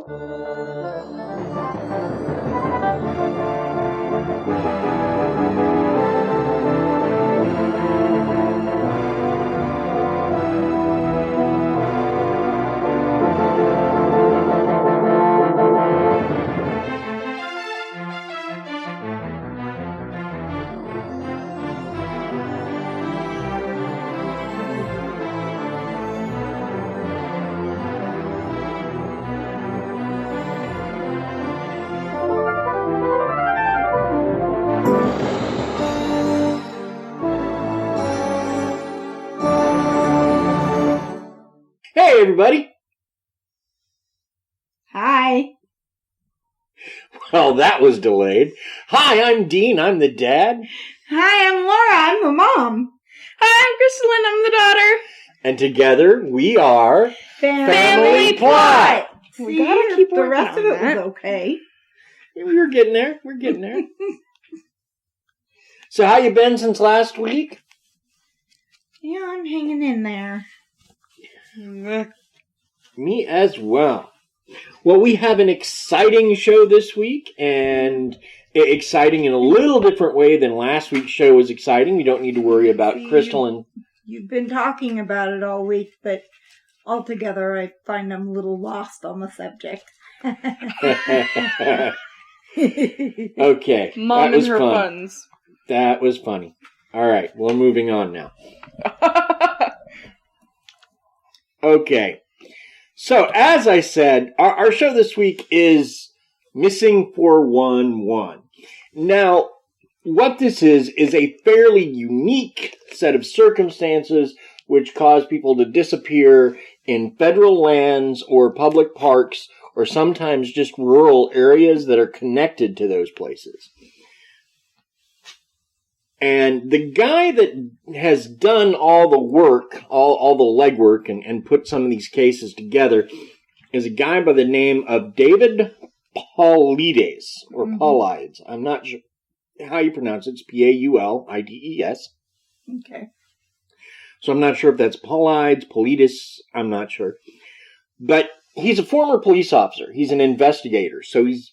Hey, everybody. Hi. Well, that was delayed. Hi, I'm Dean. I'm the dad. Hi, I'm Laura. I'm the mom. Hi, I'm Krysta. I'm the daughter. And together we are Family Plot. We gotta keep the working rest of on it that. was okay. We're getting there. We're getting there. So how you been since last week? Yeah, I'm hanging in there. Me as well. Well, we have an exciting show this week, and exciting in a little different way than last week's show was exciting. We don't need to worry about Crystal and... You've been talking about it all week, but altogether I find I'm a little lost on the subject. Okay. Mom that was and her fun. puns. That was funny. All right, well, moving on now. Okay. So, as I said, our show this week is Missing 411. Now, what this is a fairly unique set of circumstances which cause people to disappear in federal lands or public parks or sometimes just rural areas that are connected to those places. And the guy that has done all the work, all the legwork, and put some of these cases together is a guy by the name of David Paulides, or Paulides. I'm not sure how you pronounce it. It's Paulides. Okay. So I'm not sure if that's Paulides, I'm not sure. But he's a former police officer. He's an investigator. So he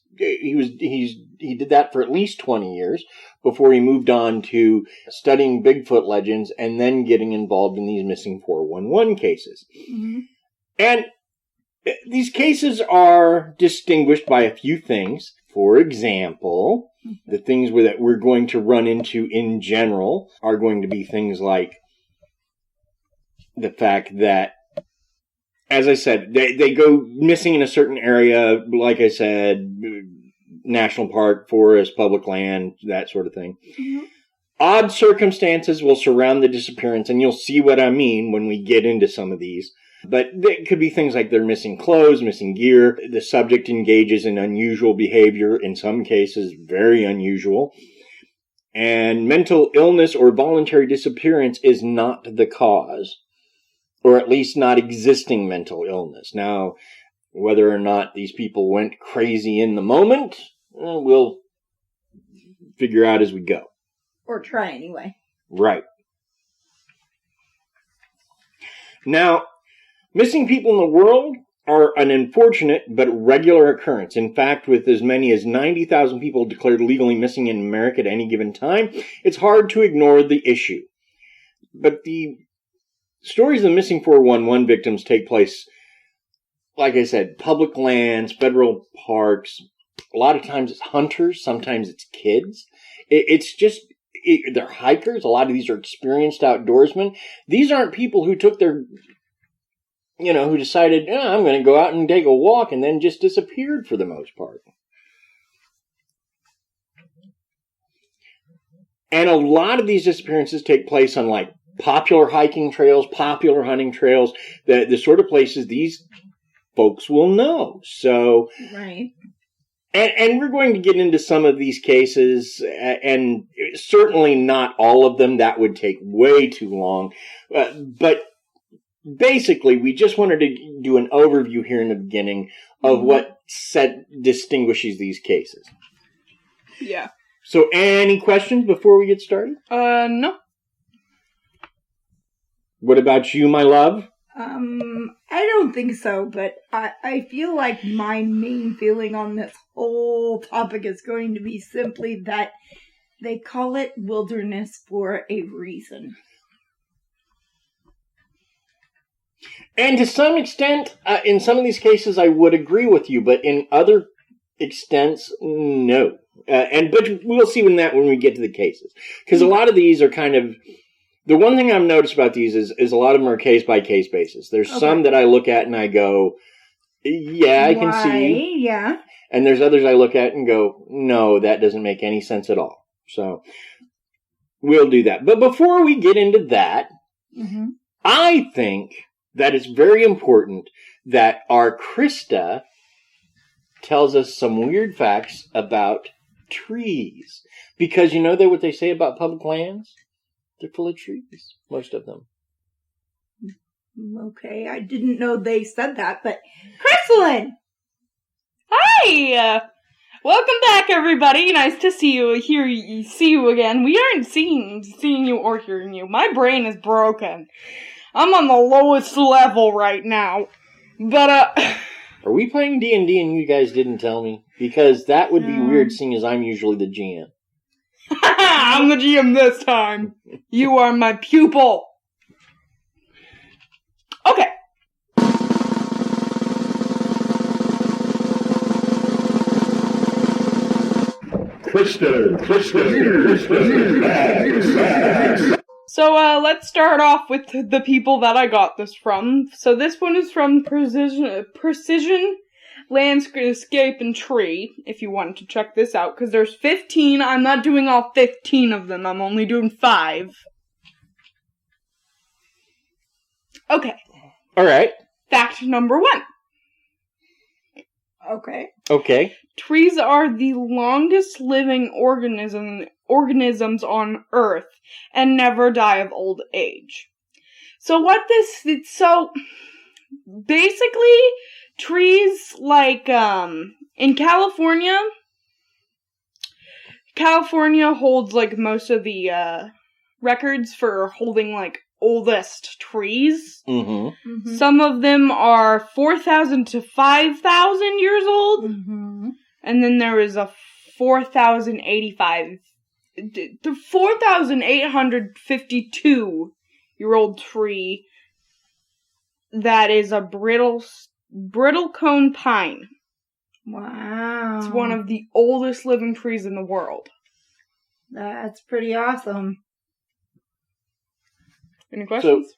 did that for at least 20 years before he moved on to studying Bigfoot legends and then getting involved in these missing 411 cases. Mm-hmm. And these cases are distinguished by a few things. For example, the things that we're going to run into in general are going to be things like the fact that, as I said, they go missing in a certain area, like I said, national park, forest, public land, that sort of thing. Mm-hmm. Odd circumstances will surround the disappearance, and you'll see what I mean when we get into some of these. But it could be things like they're missing clothes, missing gear, the subject engages in unusual behavior, in some cases very unusual, and mental illness or voluntary disappearance is not the cause, or at least not existing mental illness. Now, whether or not these people went crazy in the moment, we'll figure out as we go. Or try anyway. Right. Now, missing people in the world are an unfortunate but regular occurrence. In fact, with as many as 90,000 people declared legally missing in America at any given time, it's hard to ignore the issue. But the stories of the missing 411 victims take place, like I said, public lands, federal parks. A lot of times it's hunters, sometimes it's kids. They're hikers. A lot of these are experienced outdoorsmen. These aren't people who took their, who decided, I'm going to go out and take a walk and then just disappeared for the most part. And a lot of these disappearances take place on like popular hiking trails, popular hunting trails, the sort of places these folks will know. So, right. And we're going to get into some of these cases, and certainly not all of them. That would take way too long. But basically, we just wanted to do an overview here in the beginning of what distinguishes these cases. Yeah. So, any questions before we get started? No. What about you, my love? I don't think so, but I feel like my main feeling on this whole topic is going to be simply that they call it wilderness for a reason. And to some extent, in some of these cases, I would agree with you, but in other extents, no. But we'll see when we get to the cases. Because a lot of these are kind of... The one thing I've noticed about these is a lot of them are case-by-case basis. There's some that I look at and I go, yeah, I can see. Yeah. And there's others I look at and go, no, that doesn't make any sense at all. So, we'll do that. But before we get into that, I think that it's very important that our Krysta tells us some weird facts about trees. Because you know what they say about public lands? They're full of trees, most of them. Okay, I didn't know they said that, but Kristlyn! Hi! Welcome back, everybody. Nice to see you, see you again. We aren't seeing you or hearing you. My brain is broken. I'm on the lowest level right now. But, Are we playing D&D and you guys didn't tell me? Because that would be weird, seeing as I'm usually the GM. I'm the GM this time. You are my pupil. Okay. Krysta. So, let's start off with the people that I got this from. So this one is from Precision Landscape and Tree, if you want to check this out, because there's 15. I'm not doing all 15 of them. I'm only doing 5. Okay. All right. Fact number 1. Okay. Trees are the longest living organisms on Earth and never die of old age. So basically, trees, like, in California holds, like, most of the, records for holding, like, oldest trees. Mm-hmm. Some of them are 4,000 to 5,000 years old. And then there is a 4,852-year-old tree that is a brittle cone pine. Wow. It's one of the oldest living trees in the world. That's pretty awesome. Any questions?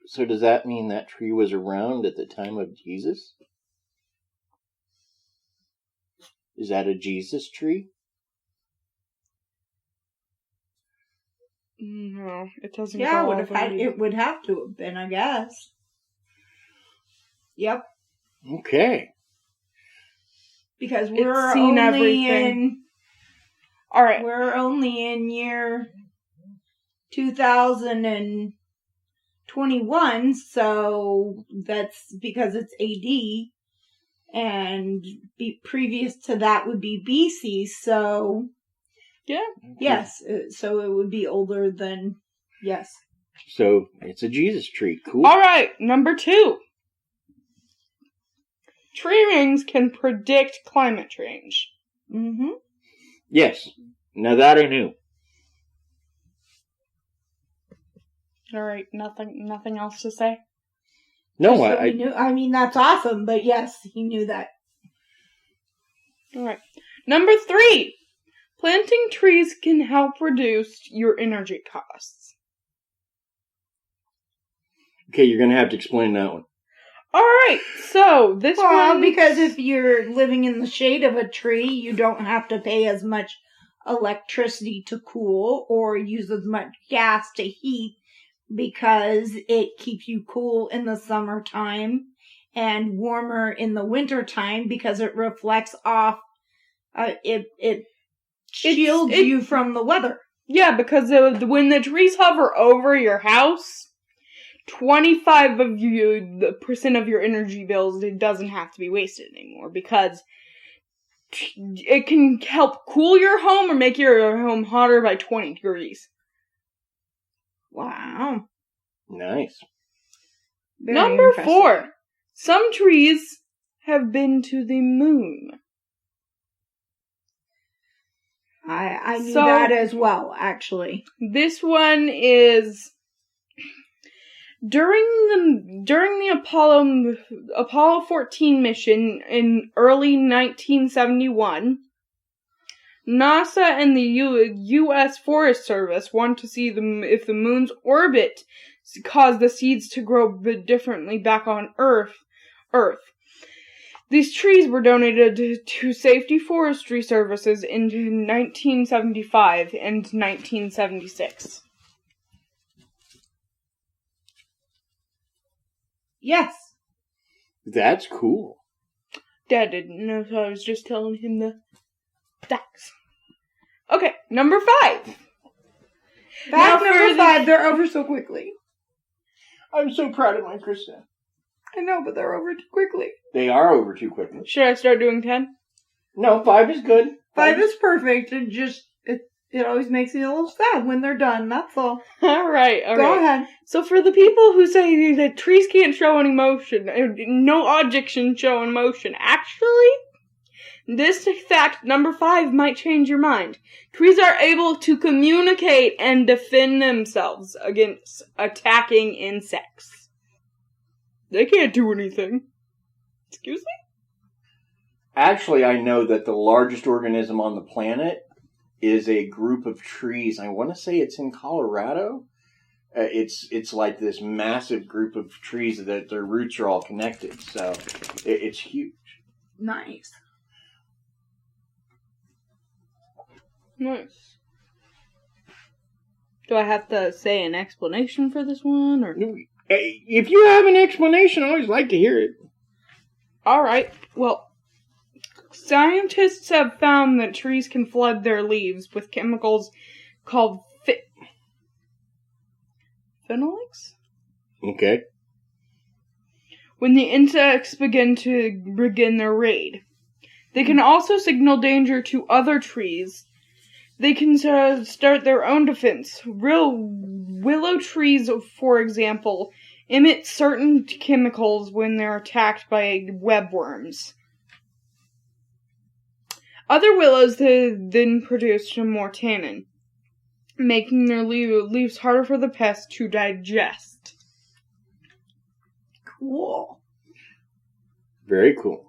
So does that mean that tree was around at the time of Jesus? Is that a Jesus tree? No, it doesn't. Yeah, it would have to have been, I guess. Yep. Okay. Because All right. We're only in year 2021, so that's because it's AD, and previous to that would be BC, so... Yeah. Yes, so it would be older than... Yes. So, it's a Jesus tree. Cool. Alright, number 2. Tree rings can predict climate change. Yes. Now that I knew. Alright, nothing else to say? No, I knew. I mean, that's awesome, but yes, he knew that. Alright. Number 3. Planting trees can help reduce your energy costs. Okay, you're going to have to explain that one. Alright, so this one... because if you're living in the shade of a tree, you don't have to pay as much electricity to cool or use as much gas to heat, because it keeps you cool in the summertime and warmer in the wintertime because it reflects off, it shields you from the weather. Yeah, because when the trees hover over your house, 25% of your energy bills, it doesn't have to be wasted anymore, because it can help cool your home or make your home hotter by 20 degrees. Wow. Nice. Very Number impressive. 4. Some trees have been to the moon. I knew that as well, actually. This one is during the Apollo 14 mission in early 1971. NASA and the U.S. Forest Service want to see if the moon's orbit caused the seeds to grow a bit differently back on Earth. These trees were donated to Safety Forestry Services in 1975 and 1976. Yes. That's cool. Dad didn't know, so I was just telling him the facts. Okay, number 5. Fact number 5, they're over so quickly. I'm so proud of my Krysta. I know, but they're over too quickly. They are over too quickly. Should I start doing 10? No, 5 is good. 5 is perfect. It always makes me a little sad when they're done, that's all. Alright. Go ahead. So for the people who say that trees can't show any motion, no object can show emotion, actually, this fact, number 5, might change your mind. Trees are able to communicate and defend themselves against attacking insects. They can't do anything. Excuse me? Actually, I know that the largest organism on the planet is a group of trees. I want to say it's in Colorado. It's like this massive group of trees that their roots are all connected. So it's huge. Nice. Nice. Do I have to say an explanation for this one, or? If you have an explanation, I always like to hear it. Alright, well, scientists have found that trees can flood their leaves with chemicals called phenolics? Okay. When the insects begin their raid. They can also signal danger to other trees. They can start their own defense. Willow trees, for example, emit certain chemicals when they're attacked by webworms. Other willows then produce more tannin, making their leaves harder for the pests to digest. Cool. Very cool.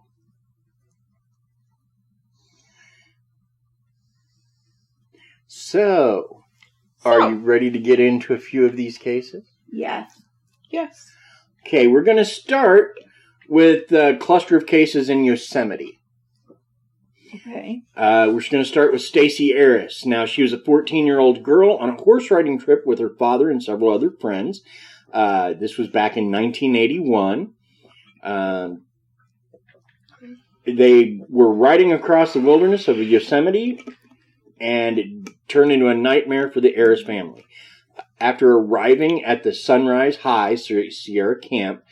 So, are you ready to get into a few of these cases? Yes. Yes. Okay, we're going to start with a cluster of cases in Yosemite. Okay. We're going to start with Stacy Harris. Now, she was a 14-year-old girl on a horse riding trip with her father and several other friends. This was back in 1981. They were riding across the wilderness of Yosemite, and it turned into a nightmare for the Harris family. After arriving at the Sunrise High Sierra camp,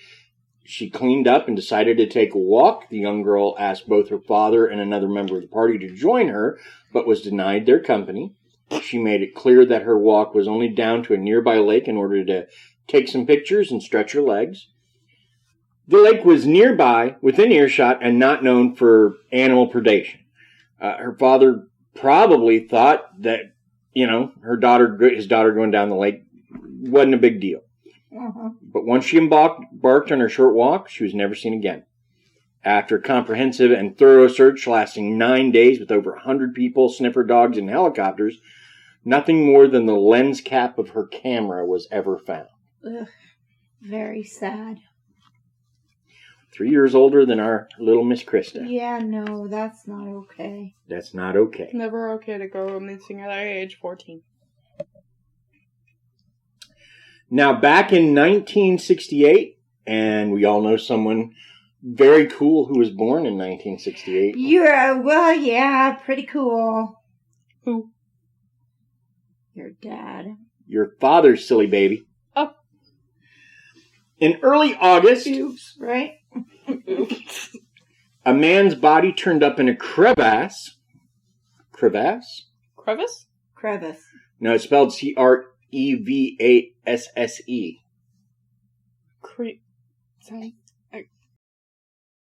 she cleaned up and decided to take a walk. The young girl asked both her father and another member of the party to join her, but was denied their company. She made it clear that her walk was only down to a nearby lake in order to take some pictures and stretch her legs. The lake was nearby, within earshot, and not known for animal predation. Her father probably thought that, his daughter going down the lake wasn't a big deal. Uh-huh. But once she embarked on her short walk, she was never seen again. After a comprehensive and thorough search lasting 9 days with over 100 people, sniffer dogs, and helicopters, nothing more than the lens cap of her camera was ever found. Ugh. Very sad. 3 years older than our little Miss Krysta. Yeah, no, that's not okay. That's not okay. Never okay to go missing at age 14. Now, back in 1968, and we all know someone very cool who was born in 1968. Yeah, pretty cool. Who? Your dad. Your father, silly baby. Oh. In early August, Oops, right? a man's body turned up in a crevasse. Crevasse? Crevice? Crevice. No, it's spelled Crevasse. Sorry.